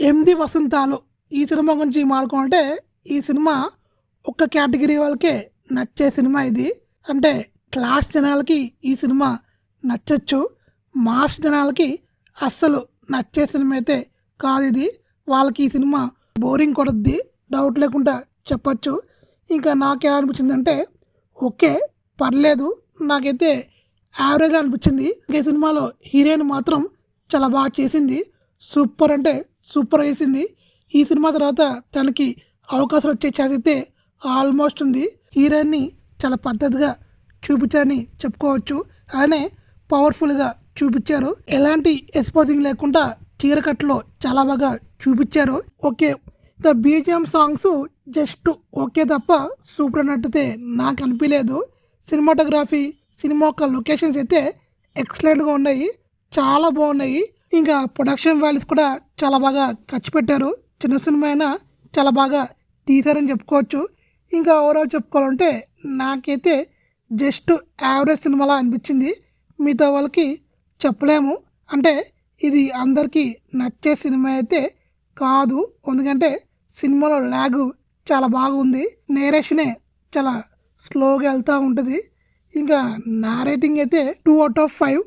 8 వసంతాలు ఈ సినిమా గురించి మాట్లాడుకుంటే ఈ సినిమా ఒక్క కేటగిరీ వాళ్ళకే నచ్చే సినిమా ఇది. అంటే క్లాస్ జనాలకి ఈ సినిమా నచ్చచ్చు, మాస్ జనాలకి అస్సలు నచ్చే సినిమా అయితే కాదు ఇది. వాళ్ళకి ఈ సినిమా బోరింగ్ కొడుద్ది, డౌట్ లేకుండా చెప్పచ్చు. ఇంకా నాకేమనిపించిందంటే ఓకే పర్లేదు, నాకైతే యావరేజ్గా అనిపించింది. ఈ సినిమాలో హీరోయిన్ మాత్రం చాలా బాగా చేసింది, సూపర్ అంటే సూపర్ వేసింది. ఈ సినిమా తర్వాత తనకి అవకాశం వచ్చే ఛాన్స్ అయితే ఆల్మోస్ట్ ఉంది. హీరోయిన్ని చాలా పద్ధతిగా చూపించారని చెప్పుకోవచ్చు, అలానే పవర్ఫుల్గా చూపించారు. ఎలాంటి ఎక్స్పోజింగ్ లేకుండా చీరకట్లో చాలా బాగా చూపించారు. Okay, the BGM songs just okay తప్ప సూపర్ అన్నట్టయితే నాకు అనిపించలేదు. సినిమాటోగ్రఫీ, సినిమా యొక్క లొకేషన్స్ అయితే ఎక్సలెంట్గా ఉన్నాయి, చాలా బాగున్నాయి. ఇంకా ప్రొడక్షన్ వాల్యూస్ కూడా చాలా బాగా ఖర్చు పెట్టారు. చిన్న సినిమా అయినా చాలా బాగా తీశారని చెప్పుకోవచ్చు. ఇంకా ఓవరాల్ చెప్పుకోవాలంటే నాకైతే జస్ట్ యావరేజ్ సినిమాలా అనిపించింది. మిగతా వాళ్ళకి చెప్పలేము, అంటే ఇది అందరికీ నచ్చే సినిమా అయితే కాదు. ఎందుకంటే సినిమాలో ల్యాగ్ చాలా బాగుంది, నేరేషనే చాలా స్లోగా వెళ్తూ ఉంటుంది. ఇంకా నా రేటింగ్ అయితే 2/5.